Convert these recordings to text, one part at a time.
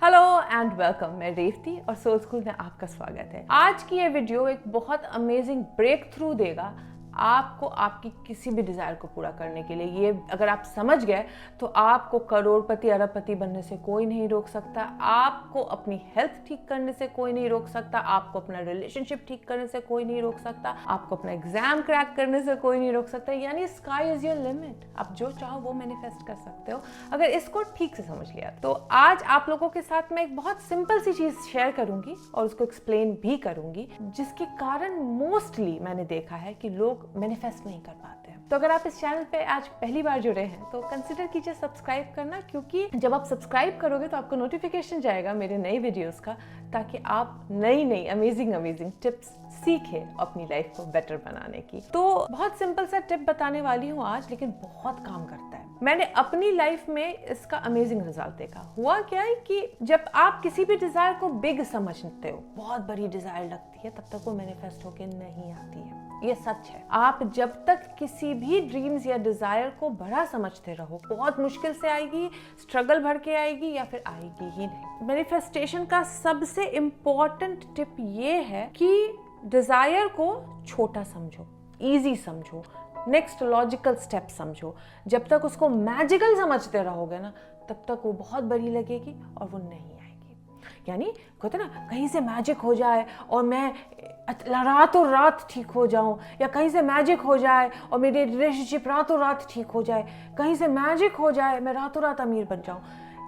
Hello and welcome. मैं रेवती और soul school में आपका स्वागत है। आज की ये वीडियो एक बहुत अमेजिंग ब्रेक थ्रू देगा आपको आपकी किसी भी डिजायर को पूरा करने के लिए। ये अगर आप समझ गए तो आपको करोड़पति अरबपति बनने से कोई नहीं रोक सकता, आपको अपनी हेल्थ ठीक करने से कोई नहीं रोक सकता, आपको अपना रिलेशनशिप ठीक करने से कोई नहीं रोक सकता, आपको अपना एग्जाम क्रैक करने से कोई नहीं रोक सकता। यानी स्काई इज योर लिमिट। आप जो चाहो वो मैनिफेस्ट कर सकते हो अगर इसको ठीक से समझ लिया। तो आज आप लोगों के साथ मैं एक बहुत सिंपल सी चीज शेयर करूंगी और उसको एक्सप्लेन भी करूंगी, जिसके कारण मोस्टली मैंने देखा है कि लोग मैनिफेस्ट नहीं कर पाते हैं। तो अगर आप इस चैनल पे आज पहली बार जुड़े हैं तो कंसिडर कीजिए सब्सक्राइब करना, क्योंकि जब आप सब्सक्राइब करोगे तो आपको नोटिफिकेशन जाएगा मेरे नए वीडियोस का, ताकि आप नई अमेजिंग टिप्स सीखे अपनी लाइफ को बेटर बनाने की। तो बहुत सिंपल सा टिप बताने वाली हूँ आज, लेकिन बहुत काम करता है। मैंने अपनी लाइफ में इसका अमेजिंग रिजल्ट देखा। हुआ क्या है कि जब आप किसी भी डिजायर को बिग समझते हो, बहुत बड़ी डिजायर लगती है, तब तक वो मैनिफेस्ट होके नहीं आती है। ये सच है। आप जब तक किसी भी ड्रीम्स या डिजायर को बड़ा समझते रहो, बहुत मुश्किल से आएगी, स्ट्रगल भर के आएगी या फिर आएगी ही नहीं। मैनिफेस्टेशन का सबसे इम्पोर्टेंट टिप ये है कि डिजायर को छोटा समझो, इजी समझो, नेक्स्ट लॉजिकल स्टेप समझो। जब तक उसको मैजिकल समझते रहोगे ना, तब तक वो बहुत बड़ी लगेगी और वो नहीं आएगी। यानी कहते ना, कहीं से मैजिक हो जाए और मैं रातों रात ठीक हो जाऊं, या कहीं से मैजिक हो जाए और मेरी रिलेशनशिप रातों रात ठीक हो जाए, कहीं से मैजिक हो जाए मैं रातों रात अमीर बन जाऊं।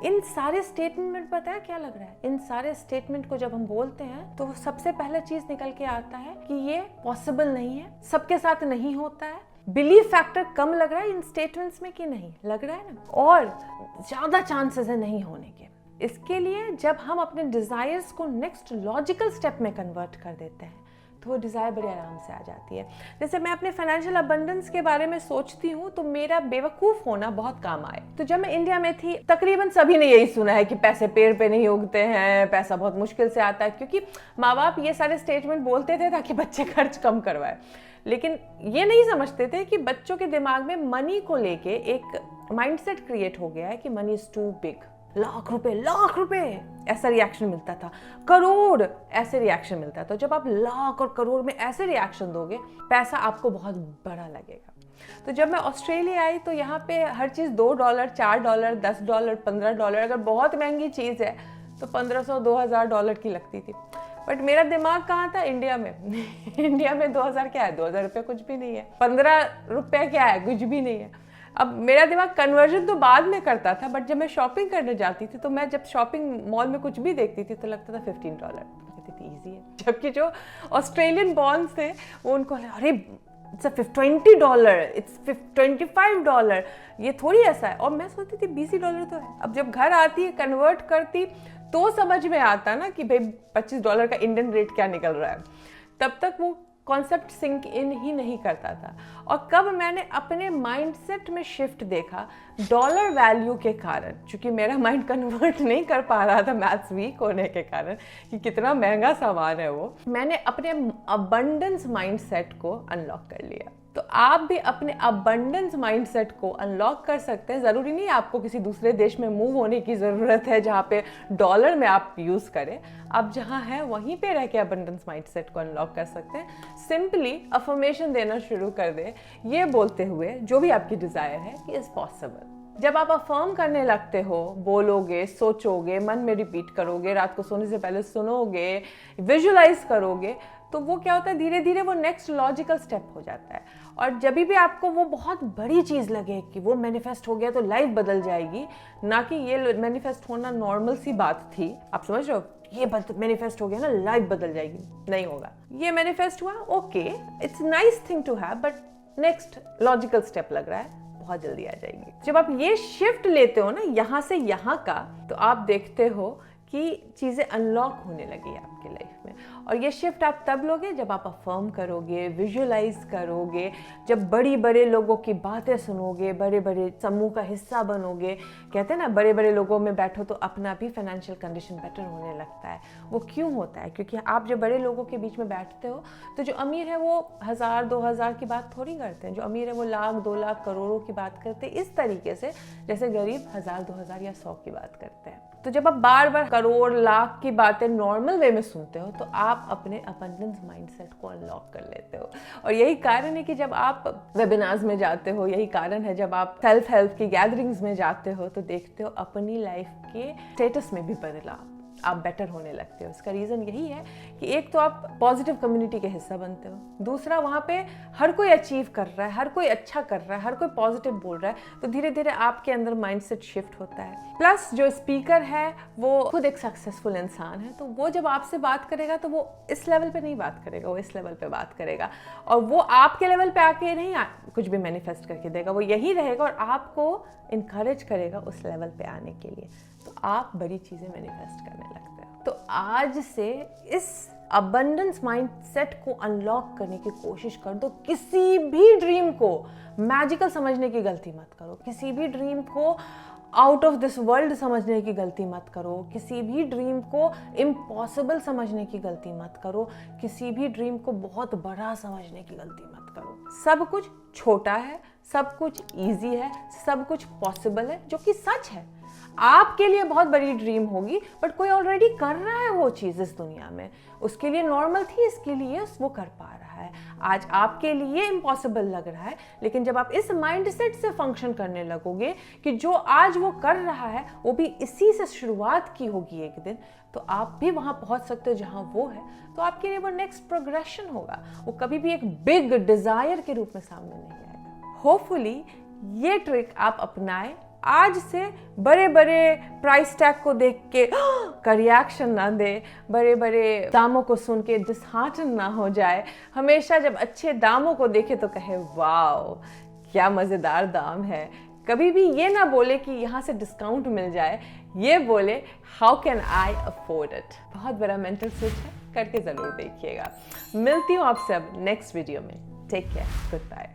इन सारे स्टेटमेंट में पता है क्या लग रहा है? इन सारे स्टेटमेंट को जब हम बोलते हैं तो सबसे पहला चीज निकल के आता है कि ये पॉसिबल नहीं है, सबके साथ नहीं होता है। बिलीव फैक्टर कम लग रहा है इन स्टेटमेंट्स में कि नहीं लग रहा है ना, और ज्यादा चांसेस है नहीं होने के। इसके लिए जब हम अपने डिजायर्स को नेक्स्ट लॉजिकल स्टेप में कन्वर्ट कर देते हैं तो वो डिजायर बड़े आराम से आ जाती है। जैसे मैं अपने फाइनेंशियल अबंडेंस के बारे में सोचती हूँ तो मेरा बेवकूफ होना बहुत काम आए। तो जब मैं इंडिया में थी, तकरीबन सभी ने यही सुना है कि पैसे पेड़ पे नहीं उगते हैं, पैसा बहुत मुश्किल से आता है, क्योंकि माँ बाप ये सारे स्टेटमेंट बोलते थे ताकि बच्चे खर्च कम करवाए। लेकिन ये नहीं समझते थे कि बच्चों के दिमाग में मनी को लेके एक माइंडसेट क्रिएट हो गया है कि money is too big. Lakh रुपए ऐसा रिएक्शन मिलता था, करोड़ ऐसे रिएक्शन मिलता था। जब आप लाख और करोड़ में ऐसे रिएक्शन दोगे, पैसा आपको बहुत बड़ा लगेगा। तो जब मैं ऑस्ट्रेलिया आई तो यहाँ पे हर चीज $2, $4, $10, $15, अगर बहुत महंगी चीज है तो $1500, $2000 की लगती थी। बट मेरा दिमाग कहाँ था? इंडिया में। इंडिया में 2000 क्या है? 2000 रुपये कुछ भी नहीं है। 15 रुपये क्या है? कुछ भी नहीं है। अब मेरा दिमाग कन्वर्जन तो बाद में करता था, बट जब मैं शॉपिंग करने जाती थी तो मैं जब शॉपिंग मॉल में कुछ भी देखती थी तो लगता था $15। कहती थी ईजी है। जबकि जो ऑस्ट्रेलियन बॉन्ड्स थे वो उनको अरे $20, इट्स $25, ये थोड़ी ऐसा है। और मैं सोचती थी $20 तो है। अब जब घर आती है, कन्वर्ट करती, तो समझ में आता ना कि भाई $25 का इंडियन रेट क्या निकल रहा है। तब तक वो कॉन्सेप्ट सिंक इन ही नहीं करता था। और कब मैंने अपने माइंडसेट में शिफ्ट देखा डॉलर वैल्यू के कारण, क्योंकि मेरा माइंड कन्वर्ट नहीं कर पा रहा था मैथ्स वीक होने के कारण कि कितना महंगा सामान है वो, मैंने अपने अबंडेंस माइंडसेट को अनलॉक कर लिया। तो आप भी अपने अबंडेंस माइंडसेट को अनलॉक कर सकते हैं। जरूरी नहीं आपको किसी दूसरे देश में मूव होने की जरूरत है जहाँ पे डॉलर में आप यूज करें। आप जहाँ हैं वहीं पे रह के अबंडेंस माइंडसेट को अनलॉक कर सकते हैं। सिंपली अफर्मेशन देना शुरू कर दे, ये बोलते हुए जो भी आपकी डिजायर है कि इज पॉसिबल। जब आप अफर्म करने लगते हो, बोलोगे, सोचोगे, मन में रिपीट करोगे, रात को सोने से पहले सुनोगे, विजुअलाइज करोगे, तो वो क्या होता है, धीरे धीरे वो नेक्स्ट लॉजिकल स्टेप हो जाता है। और जब भी आपको वो बहुत बड़ी चीज लगे कि वो मैनिफेस्ट हो गया तो लाइफ बदल जाएगी, ना कि ये मैनिफेस्ट होना नॉर्मल सी बात थी, आप समझ रहे हो, ये मैनिफेस्ट हो गया ना लाइफ बदल जाएगी, नहीं होगा। ये मैनिफेस्ट हुआ, okay, it's nice thing to have, but next logical step लग रहा है, बहुत जल्दी आ जाएगी। जब आप ये शिफ्ट लेते हो ना यहाँ से यहाँ का, तो आप देखते हो कि चीजें अनलॉक होने लगी आपकी लाइफ में। और ये शिफ्ट आप तब लोगे जब आप अफर्म करोगे, विजुअलाइज करोगे, जब बड़े लोगों की बातें सुनोगे, बड़े बड़े समूह का हिस्सा बनोगे। कहते हैं ना, बड़े बड़े लोगों में बैठो तो अपना भी फाइनेंशियल कंडीशन बेटर होने लगता है। वो क्यों होता है? क्योंकि आप जब बड़े लोगों के बीच में बैठते हो तो जो अमीर है वो 1000-2000 की बात थोड़ी करते हैं, जो अमीर है वो लाख, 2 लाख, करोड़ों की बात करते हैं, इस तरीके से जैसे गरीब 1000-2000 या 100 की बात करते हैं। तो जब आप बार बार करोड़ लाख की बातें नॉर्मल वे में सुनते हो तो आप अपने अबंडेंस माइंडसेट को अनलॉक कर लेते हो। और यही कारण है कि जब आप वेबिनार्स में जाते हो, यही कारण है जब आप सेल्फ हेल्प की गैदरिंग्स में जाते हो तो देखते हो अपनी लाइफ के स्टेटस में भी बदलाव, आप बेटर होने लगते हो। इसका रीज़न यही है कि एक तो आप पॉजिटिव कम्युनिटी के हिस्सा बनते हो, दूसरा वहाँ पे हर कोई अचीव कर रहा है, हर कोई अच्छा कर रहा है, हर कोई पॉजिटिव बोल रहा है, तो धीरे धीरे आपके अंदर माइंडसेट शिफ्ट होता है। प्लस जो स्पीकर है वो खुद एक सक्सेसफुल इंसान है, तो वो जब आपसे बात करेगा तो वो इस लेवल पे नहीं बात करेगा, वो इस लेवल पे बात करेगा और वो आपके लेवल पे आके नहीं कुछ भी मैनिफेस्ट करके देगा, वो यही रहेगा और आपको इनकरेज करेगा उस लेवल पे आने के लिए, तो आप बड़ी चीज़ें मैनिफेस्ट करने लगते हो। तो आज से इस अबंडेंस माइंडसेट को अनलॉक करने की कोशिश कर दो। किसी भी ड्रीम को मैजिकल समझने की गलती मत करो, किसी भी ड्रीम को आउट ऑफ दिस वर्ल्ड समझने की गलती मत करो, किसी भी ड्रीम को इम्पॉसिबल समझने की गलती मत करो, किसी भी ड्रीम को बहुत बड़ा समझने की गलती मत करो। सब कुछ छोटा है, सब कुछ इजी है, सब कुछ पॉसिबल है, जो कि सच है। आपके लिए बहुत बड़ी ड्रीम होगी बट कोई ऑलरेडी कर रहा है वो चीज़ इस दुनिया में, उसके लिए नॉर्मल थी, इसके लिए वो कर पा रहा है। आज आपके लिए इम्पॉसिबल लग रहा है, लेकिन जब आप इस माइंडसेट से फंक्शन करने लगोगे कि जो आज वो कर रहा है वो भी इसी से शुरुआत की होगी एक दिन, तो आप भी वहाँ पहुँच सकते हो जहाँ वो है। तो आपके लिए वो नेक्स्ट प्रोग्रेशन होगा, वो कभी भी एक बिग डिज़ायर के रूप में सामने नहीं आएगा। होपफुली ये ट्रिक आप अपनाएं। आज से बड़े बड़े प्राइस टैग को देख के का रिएक्शन ना दे, बड़े बड़े दामों को सुन के डिसहार्टन ना हो जाए। हमेशा जब अच्छे दामों को देखे तो कहे वाओ क्या मज़ेदार दाम है। कभी भी ये ना बोले कि यहाँ से डिस्काउंट मिल जाए, ये बोले how can I afford it. बहुत बड़ा मेंटल स्विच है, करके ज़रूर देखिएगा। मिलती हूँ आपसे अब नेक्स्ट वीडियो में। Take care, good bye.